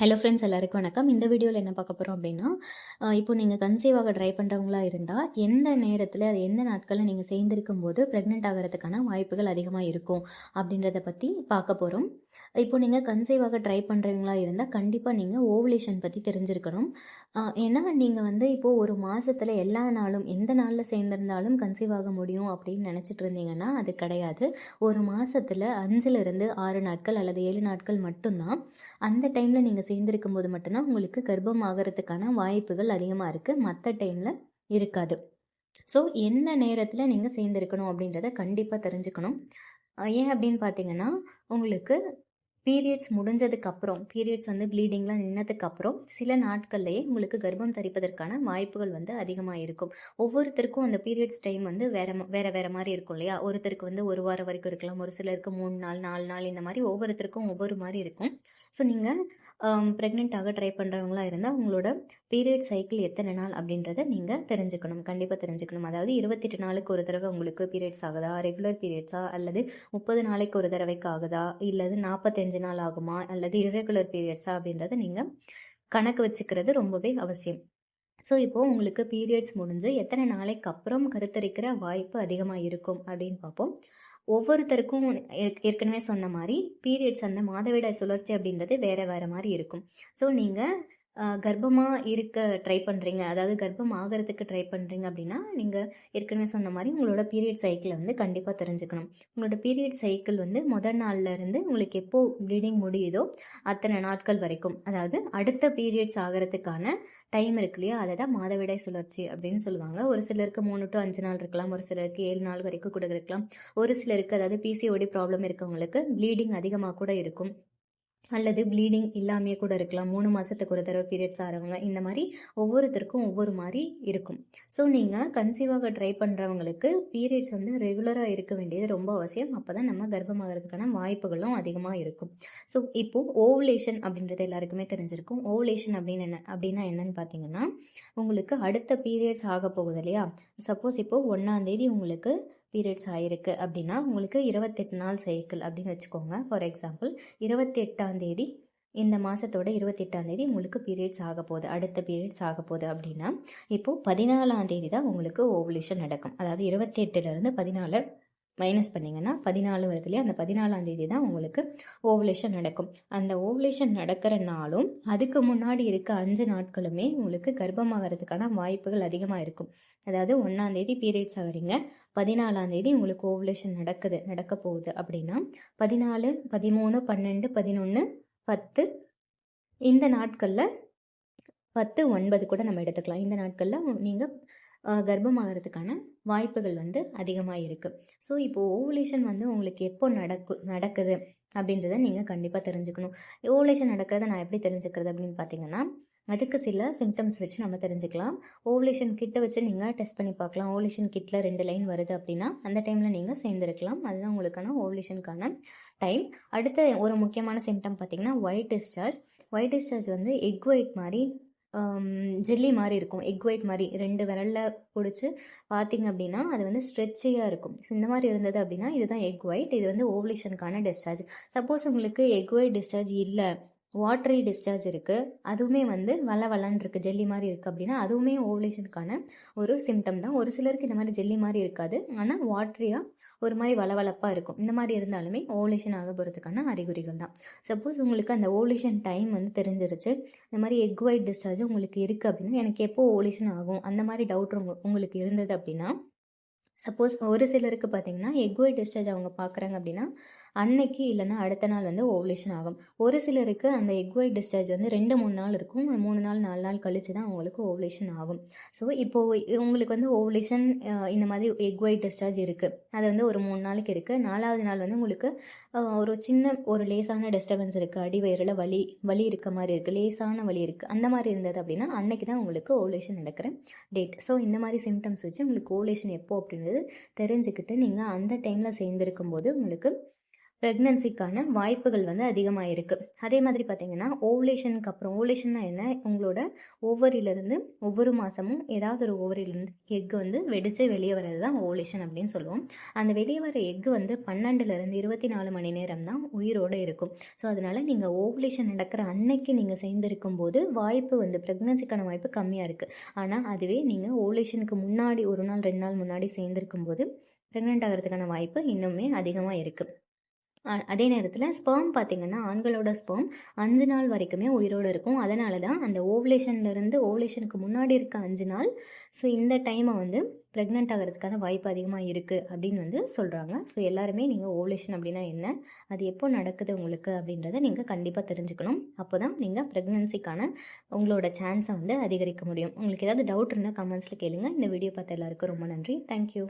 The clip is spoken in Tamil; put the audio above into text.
ஹலோ ஃப்ரெண்ட்ஸ், எல்லாருக்கும் வணக்கம். இந்த வீடியோவில் என்ன பார்க்க போகிறோம் அப்படின்னா, இப்போ நீங்கள் கன்சீவ் ஆக ட்ரை பண்ணுறவங்களா இருந்தால் எந்த நேரத்தில் அது எந்த நாட்களில் நீங்கள் சேர்ந்திருக்கும் போது ப்ரெக்னென்ட் ஆகிறதுக்கான வாய்ப்புகள் அதிகமாக இருக்கும் அப்படின்றத பற்றி பார்க்க போகிறோம். இப்போ நீங்கள் கன்சீவ் ஆக ட்ரை பண்ணுறவங்களா இருந்தால் கண்டிப்பாக நீங்கள் ஓவுலேஷன் பற்றி தெரிஞ்சிருக்கணும். ஏன்னா நீங்கள் இப்போது ஒரு மாதத்தில் எல்லா நாளும் எந்த நாளில் சேர்ந்திருந்தாலும் கன்சீவ் ஆக முடியும் அப்படின்னு நினச்சிட்டு இருந்தீங்கன்னா அது கிடையாது. ஒரு மாதத்தில் 5லிருந்து 6 நாட்கள் அல்லது 7 நாட்கள் மட்டும்தான். அந்த டைமில் நீங்கள் சேர்ந்திருக்கும் போது மட்டும்தான் உங்களுக்கு கர்ப்பம் ஆகிறதுக்கான வாய்ப்புகள் அதிகமாக இருக்குது. மற்ற டைமில் இருக்காது. ஸோ எந்த நேரத்தில் நீங்கள் சேர்ந்திருக்கணும் அப்படின்றத கண்டிப்பாக தெரிஞ்சுக்கணும். ஏன் அப்படின்னு பார்த்தீங்கன்னா, உங்களுக்கு பீரியட்ஸ் முடிஞ்சதுக்கப்புறம், பீரியட்ஸ் ப்ளீடிங்லாம் நின்னதுக்கப்புறம் சில நாட்கள்லேயே உங்களுக்கு கர்ப்பம் தரிப்பதற்கான வாய்ப்புகள் அதிகமாக இருக்கும். ஒவ்வொருத்தருக்கும் அந்த பீரியட்ஸ் டைம் வேறு வேறு மாதிரி இருக்கும் இல்லையா? ஒருத்தருக்கு 1 வாரம் வரைக்கும் இருக்கலாம், ஒரு சிலருக்கு 3 நாள் 4 நாள், இந்த மாதிரி ஒவ்வொருத்தருக்கும் ஒவ்வொரு மாதிரி இருக்கும். ஸோ நீங்கள் ப்ரெக்னென்ட் ஆக ட்ரை பண்ணுறவங்களா இருந்தால் உங்களோட பீரியட் சைக்கிள் எத்தனை நாள் அப்படின்றத நீங்கள் தெரிஞ்சுக்கணும், கண்டிப்பாக தெரிஞ்சுக்கணும். அதாவது 28 நாளுக்கு ஒரு தடவை உங்களுக்கு பீரியட்ஸ் ஆகுதா, ரெகுலர் பீரியட்ஸா, அல்லது 30 நாளைக்கு ஒரு தடவைக்கு ஆகுதா, இல்லது 45 நாள் ஆகுமா, அல்லது இர்ரெகுலர் பீரியட்ஸா அப்படின்றத நீங்கள் கணக்கு வச்சுக்கிறது ரொம்பவே அவசியம். ஸோ இப்போது உங்களுக்கு பீரியட்ஸ் முடிஞ்சு எத்தனை நாளைக்கு அப்புறம் கருத்தரிக்கிற வாய்ப்பு அதிகமாக இருக்கும் அப்படின்னு பார்ப்போம். ஒவ்வொருத்தருக்கும் ஏற்கனவே சொன்ன மாதிரி பீரியட்ஸ் மாதவிடாய் சுழற்சி அப்படின்றது வேறு வேறு மாதிரி இருக்கும். ஸோ நீங்கள் கர்ப்பமாக இருக்க ட்ரை பண்ணுறீங்க, அதாவது கர்ப்பம் ஆகிறதுக்கு ட்ரை பண்ணுறீங்க அப்படின்னா நீங்கள் ஏற்கனவே சொன்ன மாதிரி உங்களோட பீரியட் சைக்கிளை கண்டிப்பாக தெரிஞ்சுக்கணும். உங்களோட பீரியட் சைக்கிள் முதல் நாளில் இருந்து உங்களுக்கு எப்போ ப்ளீடிங் முடியுதோ அத்தனை நாட்கள் வரைக்கும், அதாவது அடுத்த பீரியட்ஸ் ஆகிறதுக்கான டைம் இருக்கு இல்லையா, அதை தான் மாதவிடாய் சுழற்சி அப்படின்னு சொல்லுவாங்க. ஒரு சிலருக்கு 3 to 5 நாள் இருக்கலாம், ஒரு சிலருக்கு 7 நாள் வரைக்கும் கூட இருக்கலாம். ஒரு சிலருக்கு, அதாவது பிசிஓடி ப்ராப்ளம் இருக்கவங்களுக்கு ப்ளீடிங் அதிகமாக கூட இருக்கும், அல்லது ப்ளீடிங் இல்லாமையே கூட இருக்கலாம். 3 மாதத்துக்கு ஒரு தடவை பீரியட்ஸ் ஆகிறவங்க, இந்த மாதிரி ஒவ்வொருத்தருக்கும் ஒவ்வொரு மாதிரி இருக்கும். ஸோ நீங்கள் கன்சீவாக ட்ரை பண்ணுறவங்களுக்கு பீரியட்ஸ் ரெகுலராக இருக்க வேண்டியது ரொம்ப அவசியம். அப்போ தான் நம்ம கர்ப்பமாகிறதுக்கான வாய்ப்புகளும் அதிகமாக இருக்கும். ஸோ இப்போது ஓவுலேஷன் அப்படின்றது எல்லாருக்குமே தெரிஞ்சிருக்கும். ஓவுலேஷன் அப்படின்னா என்னன்னு பார்த்தீங்கன்னா, உங்களுக்கு அடுத்த பீரியட்ஸ் ஆக போகுது இல்லையா, சப்போஸ் இப்போது 1ஆம் தேதி உங்களுக்கு பீரியட்ஸ் ஆகிருக்கு அப்படின்னா உங்களுக்கு 28 நாள் சைக்கிள் அப்படின்னு வச்சுக்கோங்க. ஃபார் எக்ஸாம்பிள் 28ஆம் தேதி, இந்த மாதத்தோட 28ஆம் தேதி உங்களுக்கு பீரியட்ஸ் ஆக போகுது, அடுத்த பீரியட்ஸ் ஆக போகுது அப்படின்னா இப்போது 14ஆம் தேதி தான் உங்களுக்கு ஓவுலேஷன் நடக்கும். அதாவது 28லேருந்து 14 மைனஸ் பண்ணிங்கன்னா 14 வருது இல்லையா, அந்த 14ஆம் தேதி தான் உங்களுக்கு ஓவுலேஷன் நடக்கும். அந்த ஓவுலேஷன் நடக்கிற நாளும் அதுக்கு முன்னாடி இருக்க 5 நாட்களுமே உங்களுக்கு கர்ப்பமாகிறதுக்கான வாய்ப்புகள் அதிகமாக இருக்கும். அதாவது 1ஆம் தேதி பீரியட்ஸ் ஆகிறீங்க, 14ஆம் தேதி உங்களுக்கு ஓவுலேஷன் நடக்க போகுது அப்படின்னா 14, 13, 12, 11, 10 இந்த நாட்களில் 10, 9 கூட நம்ம எடுத்துக்கலாம். இந்த நாட்களில் நீங்கள் கர்ப்பமாகிறதுக்கான வாய்ப்புகள் அதிகமாக இருக்குது. ஸோ இப்போது ஓவுலேஷன் உங்களுக்கு எப்போ நடக்குது அப்படின்றத நீங்கள் கண்டிப்பாக தெரிஞ்சுக்கணும். ஓவுலேஷன் நடக்கிறத நான் எப்படி தெரிஞ்சுக்கிறது அப்படின்னு பார்த்தீங்கன்னா, அதுக்கு சில சிம்டம்ஸ் வச்சு நம்ம தெரிஞ்சுக்கலாம். ஓவுலேஷன் கிட்டை வச்சு நீங்கள் டெஸ்ட் பண்ணி பார்க்கலாம். ஓவுலேஷன் கிட்டில் 2 லைன் வருது அப்படின்னா அந்த டைமில் நீங்கள் சேர்ந்துருக்கலாம். அதுதான் உங்களுக்கான ஓவுலேஷனுக்கான டைம். அடுத்த ஒரு முக்கியமான சிம்டம் பார்த்தீங்கன்னா white discharge. White discharge egg white மாதிரி, ஜெல்லி மாதிரி இருக்கும். எக் ஒயிட் மாதிரி 2 விரலில் பிடிச்சி பார்த்திங்க அப்படின்னா அது ஸ்ட்ரெச்சியாக இருக்கும். ஸோ இந்த மாதிரி இருந்தது அப்படின்னா இதுதான் எக் ஒயிட். இது ஓவுலேஷனுக்கான டிஸ்சார்ஜ். சப்போஸ் உங்களுக்கு எக் ஒயிட் டிஸ்சார்ஜ் இல்லை, வாட்டரி டிஸ்சார்ஜ் இருக்குது, அதுவுமே வளன்னு இருக்குது, ஜெல்லி மாதிரி இருக்குது அப்படின்னா அதுவுமே ஓவுலேஷனுக்கான ஒரு சிம்டம் தான். ஒரு சிலருக்கு இந்த மாதிரி ஜெல்லி மாதிரி இருக்காது, ஆனால் வாட்டரியாக ஒரு மாதிரி வளவளப்பாக இருக்கும். இந்த மாதிரி இருந்தாலுமே ஓவுலேஷன் ஆக போகிறதுக்கான அறிகுறிகள் தான். சப்போஸ் உங்களுக்கு அந்த ஓவுலேஷன் டைம் தெரிஞ்சிருச்சு, இந்த மாதிரி எக் ஒயிட் டிஸ்சார்ஜ் உங்களுக்கு இருக்குது அப்படின்னா எனக்கு எப்போ ஓவுலேஷன் ஆகும் அந்த மாதிரி டவுட் உங்களுக்கு இருந்தது அப்படின்னா, சப்போஸ் ஒரு சிலருக்கு பார்த்தீங்கன்னா எக் ஒயிட் டிஸ்சார்ஜ் அவங்க பார்க்குறாங்க அப்படின்னா அன்னைக்கு இல்லைன்னா அடுத்த நாள் ஓவுலேஷன் ஆகும். ஒரு சிலருக்கு அந்த எக் ஒயிட் டிஸ்சார்ஜ் 2-3 நாள் இருக்கும், 3 நாள் 4 நாள் கழித்து தான் அவங்களுக்கு ஓவுலேஷன் ஆகும். ஸோ இப்போது உங்களுக்கு ஓவுலேஷன் இந்த மாதிரி எக் ஒயிட் டிஸ்சார்ஜ் இருக்குது, அது ஒரு 3 நாளைக்கு இருக்குது. 4ஆவது நாள் உங்களுக்கு ஒரு லேசான டிஸ்டர்பன்ஸ் இருக்குது, அடிவயிறில் வலி இருக்க மாதிரி இருக்குது, லேசான வலி இருக்குது, அந்த மாதிரி இருந்தது அப்படின்னா அன்னைக்கு தான் உங்களுக்கு ஓவுலேஷன் நடக்கிற டேட். ஸோ இந்த மாதிரி சிம்டம்ஸ் வச்சு உங்களுக்கு ஓவுலேஷன் எப்போ அப்படின்றது தெரிஞ்சுக்கிட்டு நீங்கள் அந்த டைமில் சேர்ந்துருக்கும் போது உங்களுக்கு ப்ரெக்னன்சிக்கான வாய்ப்புகள் வந்து அதிகமாக இருக்குது. அதே மாதிரி பார்த்திங்கன்னா ஓவுலேஷனுக்கு அப்புறம், ஓவுலேஷன்னா என்ன, உங்களோட ஓவரியிலேருந்து ஒவ்வொரு மாதமும் ஏதாவது ஒரு ஓவரியிலேருந்து எக் வந்து வெடித்து வெளியே வர்றது தான் ஓவுலேஷன் அப்படின்னு சொல்லுவோம். அந்த வெளியே வர எக் வந்து 12லேருந்து 24 மணி நேரம் தான் உயிரோடு இருக்கும். ஸோ அதனால் நீங்கள் ஓவுலேஷன் நடக்கிற அன்னைக்கு நீங்கள் சேர்ந்திருக்கும் போது வாய்ப்பு வந்து ப்ரெக்னன்சிக்கான வாய்ப்பு கம்மியாக இருக்குது. ஆனால் அதுவே நீங்கள் ஓவுலேஷனுக்கு முன்னாடி 1 நாள் 2 நாள் முன்னாடி சேர்ந்திருக்கும் போது ப்ரெக்னென்ட் ஆகிறதுக்கான வாய்ப்பு இன்னுமே அதிகமாக இருக்குது. அதே நேரத்தில் ஸ்பெர்ம் பார்த்திங்கன்னா ஆண்களோட ஸ்பெர்ம் 5 நாள் வரைக்குமே உயிரோடு இருக்கும். அதனால தான் அந்த ஓவுலேஷனுக்கு முன்னாடி இருக்க 5 நாள், ஸோ இந்த டைமை வந்து ப்ரெக்னென்ட் ஆகிறதுக்கான வாய்ப்பு அதிகமாக இருக்குது அப்படின்னு வந்து சொல்கிறாங்க. ஸோ எல்லாருமே நீங்கள் ஓவுலேஷன் அப்படின்னா என்ன, அது எப்போ நடக்குது உங்களுக்கு அப்படின்றத நீங்கள் கண்டிப்பாக தெரிஞ்சுக்கணும். அப்போ தான் நீங்கள் ப்ரெக்னன்சிக்கான உங்களோட சான்ஸை வந்து அதிகரிக்க முடியும். உங்களுக்கு ஏதாவது டவுட் இருந்தால் கமெண்ட்ஸில் கேளுங்கள். இந்த வீடியோ பார்த்த எல்லாருக்கும் ரொம்ப நன்றி. தேங்க்யூ.